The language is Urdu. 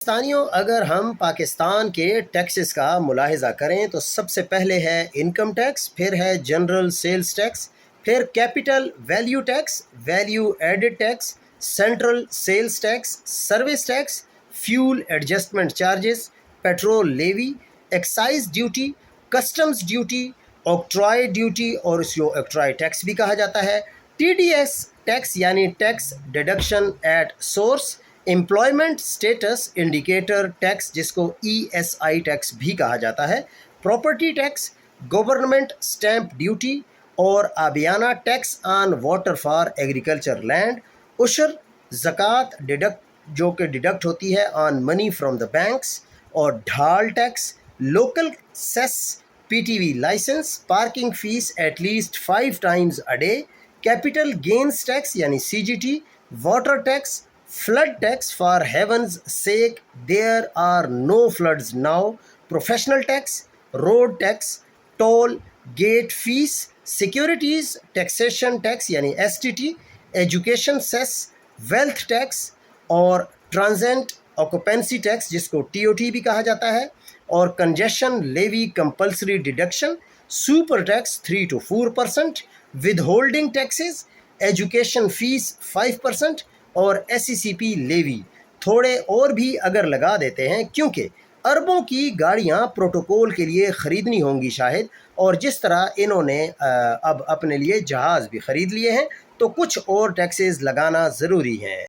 پاکستانیوں، اگر ہم پاکستان کے ٹیکسز کا ملاحظہ کریں تو سب سے پہلے ہے انکم ٹیکس، پھر ہے جنرل سیلز ٹیکس، پھر capital value tax, value added tax, central sales tax, service tax, fuel adjustment charges, petrol levy, excise duty, customs duty, octroi duty اور اس کو آکٹرائے ٹیکس بھی کہا جاتا ہے، ٹی ڈی ایس ٹیکس یعنی tax deduction at source, employment status indicator tax جس کو ای ایس آئی ٹیکس بھی کہا جاتا ہے، property tax, government stamp duty اور آبیانہ tax on water for agriculture land, عشر، زکوٰۃ جو کہ ڈیڈکٹ ہوتی ہے آن منی فرام دا بینکس، اور ڈھال tax, local cess, P T V licence, parking fee at least 5 times a day، capital gains tax یعنی C G T, water tax, flood tax for heaven's sake there are no floods now, professional tax, road tax, toll gate fee, securities taxation tax یعنی S T T, education cess, wealth tax اور ٹرانزینٹ آکوپینسی ٹیکس جس کو ٹی او ٹی بھی کہا جاتا ہے، اور congestion levy compulsory deduction, super tax 3 to 4%، withholding taxes, education fee 5% اور ایس سی سی پی لیوی تھوڑے اور بھی اگر لگا دیتے ہیں کیونکہ اربوں کی گاڑیاں پروٹوکول کے لیے خریدنی ہوں گی شاہد، اور جس طرح انہوں نے اب اپنے لیے جہاز بھی خرید لیے ہیں تو کچھ اور ٹیکسز لگانا ضروری ہیں۔